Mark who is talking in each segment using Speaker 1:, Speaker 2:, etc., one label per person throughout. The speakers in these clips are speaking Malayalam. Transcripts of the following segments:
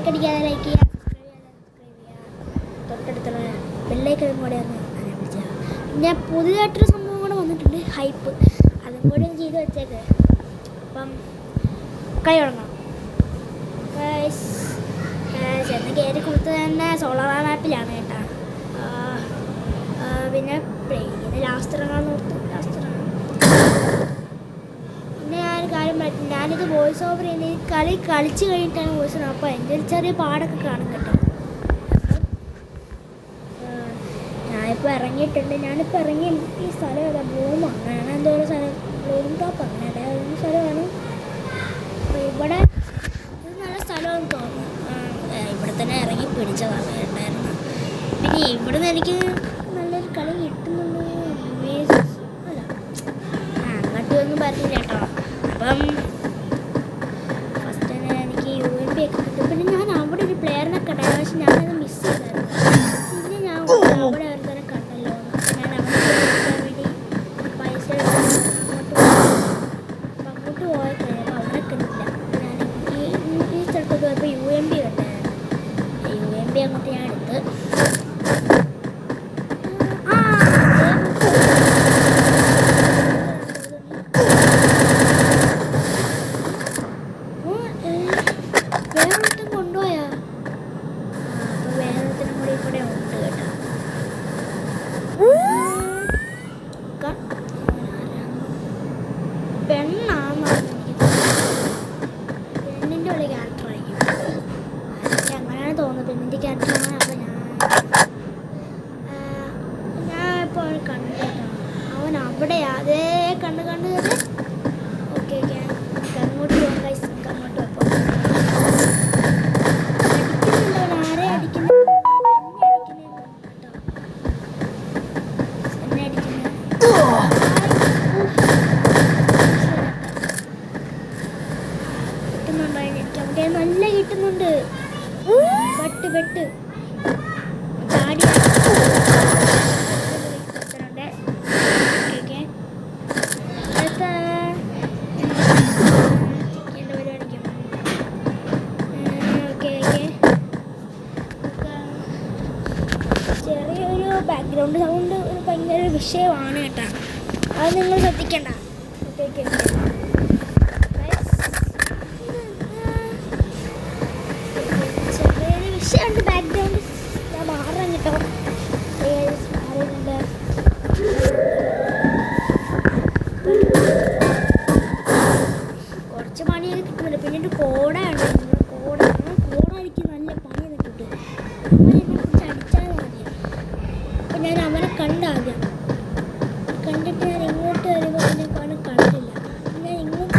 Speaker 1: ലൈക്ക് അടിക്കാതെ ലൈക്ക് ചെയ്യുക, സബ്സ്ക്രൈബ് ചെയ്യുക, തൊട്ടടുത്തുള്ള ബെല്ലൈക്കൺ കൂടെ ഒന്ന് ആരംഭിക്കുക. പിന്നെ പുതിയതായിട്ടൊരു സംഭവം കൂടെ വന്നിട്ടുണ്ട്, ഹൈപ്പ്. അതും കൂടെ ഒന്ന് ചെയ്ത് വെച്ചേക്ക്. അപ്പം കൈ തുടങ്ങാം. ചെന്ന് കയറി കൊടുത്തത് തന്നെ സോളാർ മാപ്പിലാണ് കേട്ടോ. പിന്നെ പ്ലെയിന് ലാസ്റ്റ് ഇറങ്ങാമെന്ന് ഓർത്തു. പിന്നെ ഞാനൊരു കാര്യം പറ്റും, ഞാനിത് വോയിസ് ഓവർ ചെയ്യുന്നത് കളിച്ച് കഴിഞ്ഞിട്ടാണ് വോയിസ് ഓവർ. അപ്പോൾ എൻ്റെ ഒരു ചെറിയ പാടൊക്കെ കാണും കേട്ടോ. ഞാനിപ്പോൾ ഇറങ്ങിയിട്ടുണ്ട്. ഞാനിപ്പോൾ ഇറങ്ങി ഈ സ്ഥലം ഏതാ, ബ്ലൂം അങ്ങനെ എന്തോ ഒരു സ്ഥലം, ബ്ലൂം ടോപ്പ് അങ്ങനെ ഒരു സ്ഥലമാണ്. അപ്പോൾ ഇവിടെ ഇത് നല്ല സ്ഥലമാണെന്ന് തോന്നുന്നു. ഇവിടെ തന്നെ ഇറങ്ങി പിടിച്ചതാണ് ഉണ്ടായിരുന്നു. പിന്നെ ഇവിടുന്ന് എനിക്ക് നല്ലൊരു കളി കിട്ടുന്നുണ്ട്. അല്ല അങ്ങോട്ട് ഒന്നും പറഞ്ഞില്ല കേട്ടോ. അപ്പം ഫസ്റ്റ് തന്നെ എനിക്ക് UMP ഒക്കെ കിട്ടും. പിന്നെ ഞാൻ അവിടെ ഒരു പ്ലെയറിനൊക്കെ ഉണ്ടായിരുന്നു, പക്ഷെ ഞാനത് മിസ് ചെയ്തായിരുന്നു. പിന്നെ ഞാൻ അവിടെ അവർ തന്നെ കണ്ടല്ലോ, ഞാൻ അവിടെ വേണ്ടി പൈസ അങ്ങോട്ട് പോയി കഴിഞ്ഞപ്പോൾ അവിടെ കിട്ടില്ല. ഞാൻ ഈ സ്ഥലത്തൊക്കെ പോയപ്പോൾ UMP കണ്ടായിരുന്നു. UMP അങ്ങോട്ട് ഞാൻ എടുത്ത് വേറൊരുത്തം കൊണ്ടുപോയാ. അപ്പോൾ വേറൊരുത്തനും കൂടി ഇവിടെ ഉണ്ട് കേട്ടോ. പെണ്ണാണെന്നാണ് എനിക്ക് തോന്നുന്നത്. പെണ്ണിൻ്റെ ഉള്ള ക്യാരക്ടറായിരിക്കും. എനിക്ക് അങ്ങനെയാണ് തോന്നുന്നത്, പെണ്ണിൻ്റെ ക്യാരക്ടറാണ്. അപ്പോൾ ഞാൻ ഇപ്പോൾ കണ്ടു കേട്ടോ. അവൻ അവിടെയാ, അതേ കണ്ട് ഓക്കെ അങ്ങോട്ട് പോകാൻ കഴിച്ചു. അങ്ങോട്ട് വെപ്പോൾ അടിക്കുന്നുണ്ടോ, ആരെ അടിക്കുന്നത്? എന്നെ അടിക്കുന്നത് കിട്ടുന്നുണ്ടോ? എനിക്ക് അവിടെ നല്ല കിട്ടുന്നുണ്ട്. വെട്ട് ചാടി ചെറിയൊരു ബാക്ക്ഗ്രൗണ്ട് സൗണ്ട് ഭയങ്കര ഒരു വിഷയമാണ് കേട്ടോ. അത് നിങ്ങൾ ശ്രദ്ധിക്കണ്ട. ഓക്കെ ചെറിയൊരു വിഷയമുണ്ട് ബാക്ക്ഗ്രൗണ്ട്. ഞാൻ മാറാൻ കേട്ടോ. മാറിയിട്ടുണ്ട്. കുറച്ച് പണിയൊക്കെ കിട്ടുന്നുണ്ട്. പിന്നെ ഒരു കോടയാണ്. കോട എനിക്ക് നല്ല പണി കിട്ടും. അവൻ എന്നെ കുറിച്ച് അടിച്ചാൽ മതി. അപ്പം ഞാൻ അവനെ കണ്ടാദ്യം കണ്ടിട്ട് ഞാൻ ഇങ്ങോട്ട് വരുമ്പോൾ പിന്നെ അവനെ കണ്ടില്ല. ഞാൻ ഇങ്ങോട്ട്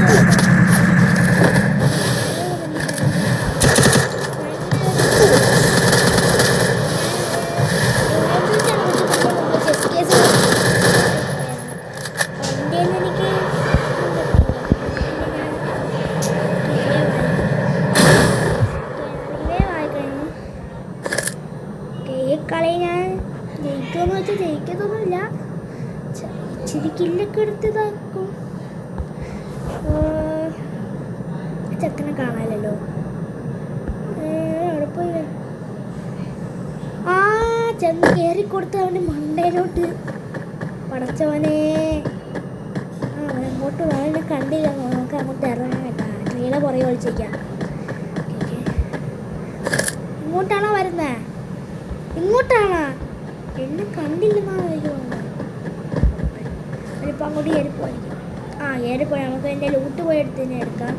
Speaker 1: ചെസ് കേസ് അതിൻ്റെ എനിക്ക് കളി ഞാൻ ജയിക്കുമെന്ന് വെച്ചാൽ ജയിക്കത്തൊന്നുമില്ല. ഇച്ചിരി കില്ലൊക്കെ എടുത്ത് ഇതാക്കും. ചെക്കനെ കാണാമല്ലോ. അവിടെ പോയി ചെന്ന് കയറിക്കൊടുത്ത് അവൻ്റെ മണ്ടയിലോട്ട്. പടച്ചവനെ അവനങ്ങോട്ട് അവനെ കണ്ടില്ല. നമുക്ക് അങ്ങോട്ട് ഇറങ്ങാൻ കേട്ടാ. ട്രീയുടെ പുറകെ ഒളിച്ചേക്കാം. ഇങ്ങോട്ടാണോ വരുന്നത്? ഇങ്ങോട്ടാണോ? എന്നെ കണ്ടില്ലെന്നാണ് എനിക്ക് തോന്നുന്നത്. അവനിപ്പോൾ അങ്ങോട്ട് ഏറിപ്പോയിരിക്കും. ഏറിപ്പോയി. നമുക്ക് എൻ്റെ ലൂട്ട് പോയി എടുത്ത് തന്നെ എടുക്കാം.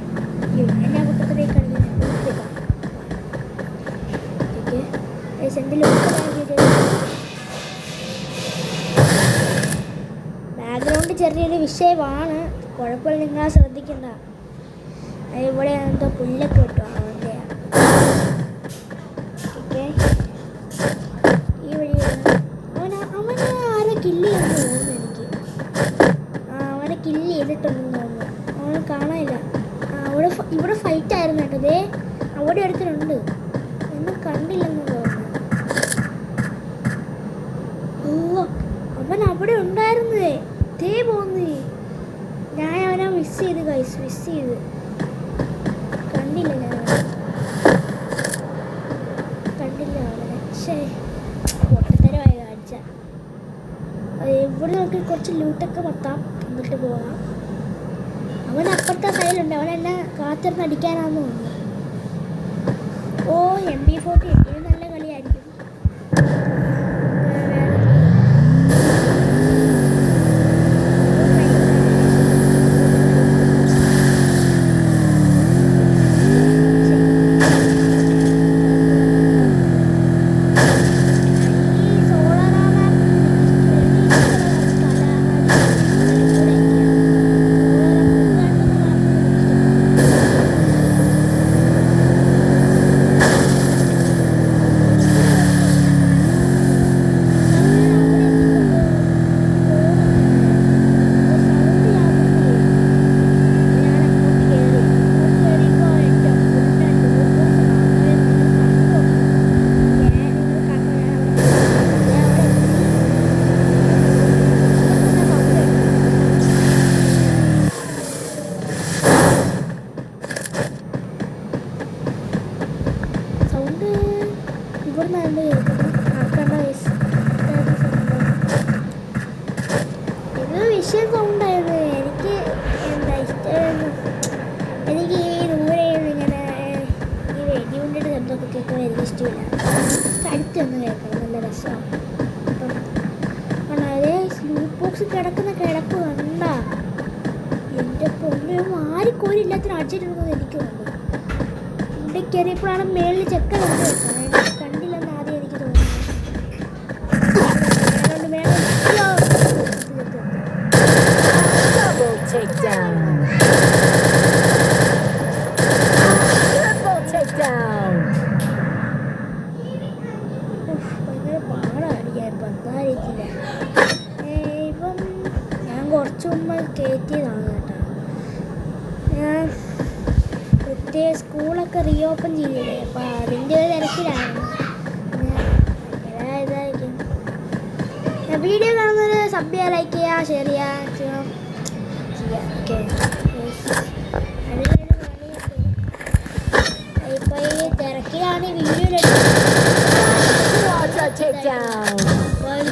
Speaker 1: എന്നെ കൂട്ടത്തിലേക്ക് കളിക്കാൻ എടുക്കാം. ഓക്കെ എൻ്റെ ലൂട്ട് ബാക്ക്ഗ്രൗണ്ട് ചെറിയൊരു വിഷയമാണ്. കുഴപ്പമില്ല, നിങ്ങൾ ശ്രദ്ധിക്കണ്ട. ഇവിടെ എന്തോ പുല്ലൊക്കെ കിട്ടും അവൻ്റെ. ഓക്കെ ഈ വഴി അവനെ ആരെ കില്ല് ചെയ്യുന്നു തോന്നുന്നു എനിക്ക്. അവനെ കില്ല് ചെയ്തിട്ടുണ്ടെന്ന് തോന്നുന്നു. അവനെ കാണാനില്ല. ഇവിടെ ഫൈറ്റ് ആയിരുന്നു കേട്ടോ. ദേ അവിടെ എടുത്തിട്ടുണ്ട്. ഒന്നും കണ്ടില്ലെന്ന് തോന്നുന്നു. അവൻ അവിടെ ഉണ്ടായിരുന്നേ. ദേ പോന്നേ. ഞാൻ അവനെ മിസ് ചെയ്ത് കണ്ടില്ല ഞാൻ. കുറച്ച് ലൂട്ടൊക്കെ പത്താം എന്നിട്ട് പോകാം. അവൻ അപ്പുറത്തെ സൈഡിലുണ്ട്. അവൻ എന്നെ കാത്തിരുന്ന് അടിക്കാനാന്ന് തോന്നുന്നു. ഓ MP40 ഇത് നല്ല കളിയായിരിക്കും. ഇത് വിഷയം സൗണ്ടായിരുന്നു. എനിക്ക് എന്താ ഇഷ്ടമായിരുന്നു. എനിക്ക് ഈ ദൂരെ ഇങ്ങനെ ഈ വെടിയുണ്ടിട്ട് ശബ്ദമൊക്കെ കേൾക്കാൻ എനിക്ക് ഇഷ്ടമില്ല. അടുത്തൊന്ന് കേൾക്കണം, നല്ല രസമാണ്. അപ്പം അതേ സ്ലൂപ്പ് ബോക്സ് കിടക്കുന്ന കിടപ്പ് കണ്ട എൻ്റെ പൊന്നു ആരിക്കോരില്ലാത്തൊരു അടിച്ചിട്ടുണ്ടെന്ന് എനിക്ക് തോന്നുന്നു. ഇവിടെ കയറിയപ്പോഴാണ് മേളിൽ ചെക്ക കണ്ടില്ലെന്ന് ആദ്യം എനിക്ക് തോന്നുന്നു.
Speaker 2: Takedown. Triple takedown.
Speaker 1: ഭയങ്കര പാടാടിക്കാൻ പത്തായിരിക്കില്ല. ഇപ്പം ഞാൻ കുറച്ച് മുമ്പ് കയറ്റിയതാണ് കേട്ടോ. ഞാൻ പ്രത്യേക സ്കൂളൊക്കെ റീഓപ്പൺ ചെയ്തില്ലേ, അപ്പം അതിൻ്റെ ഒരു തിരക്കിലായിരുന്നു. ഇതായിരിക്കും വീഡിയോ കാണുന്നൊരു സബ് ചെയ്യുക, ലൈക്ക് ചെയ്യുക, ഷെയർ ചെയ്യുക. ഓക്കെ ഇപ്പൊ ഈ തിരക്കിലാണ് വീഡിയോ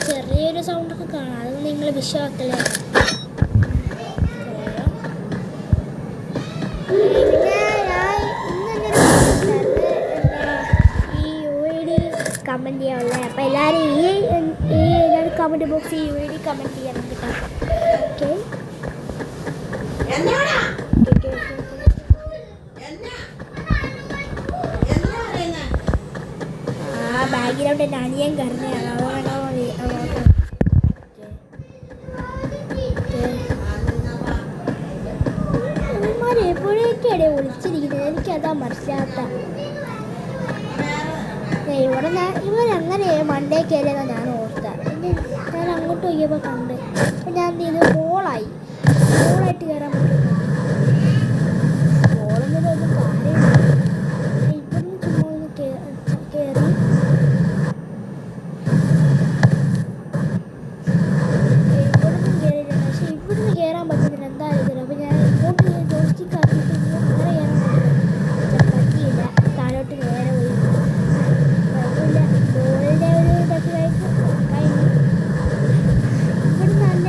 Speaker 1: ചെറിയൊരു സൗണ്ടൊക്കെ കാണാം. അത് നിങ്ങൾ വിശ്വാസത്തില്ല. പിന്നെ ഞാൻ ഈ UID കമൻറ്റ് ചെയ്യാനുള്ളത്. അപ്പം എല്ലാവരും ഈ കമൻറ്റ് ബോക്സിൽ UID കമൻറ്റ് ചെയ്യണം കേട്ടോ. ഓക്കെ ബാക്ക്ഗ്രൗണ്ട് എൻ്റെ അനിയൻ കരുണയാണ്. അവന്മാരെ എപ്പോഴേക്കാണ് ഒളിച്ചിരിക്കുന്നത്, എനിക്കതാ മനസ്സിലാത്ത. ഇവരങ്ങനെ മണ്ടേ കയറിയെന്നാണ് ഞാൻ ഓർത്തത്. ഞാൻ അങ്ങോട്ട് പോയപ്പോൾ കണ്ട്. അപ്പം ഞാൻ ഇത് മോളായിട്ട് കയറാൻ പറ്റും. മോളെന്നൊന്നും കാര്യമില്ല. ഇവിടുന്ന് ചുമ്മാ ഒന്ന് കയറി ഇവിടുന്ന് കയറിയിട്ടുണ്ട്. പക്ഷെ ഇവിടുന്ന് കയറാൻ പറ്റുന്നില്ല. എന്തായാലും അപ്പം ഞാൻ ഇങ്ങോട്ട് ജോയിസ്റ്റിക്ക് ആക്കിയിട്ട് ഇങ്ങോട്ട് അങ്ങനെ കയറാൻ പറ്റിയില്ല. താഴോട്ട് നേരെ പോയി. കുഴപ്പമില്ല. ബോളിൻ്റെ ഒരു ഇതൊക്കെ കഴിഞ്ഞു. ഇവിടുന്ന് നല്ല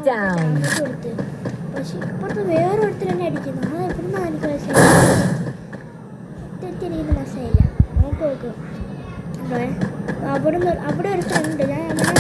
Speaker 1: ഞാൻ പക്ഷെ ഇപ്പുറത്ത് വേറൊരുത്തർ തന്നെ അടിക്കുന്നു. അത് എവിടുന്നാണ് എനിക്ക് മനസ്സിലായി. എനിക്ക് മനസ്സിലായില്ല. നോക്ക് അവിടെ ഒരുത്തരുണ്ട്. ഞാൻ അങ്ങനെ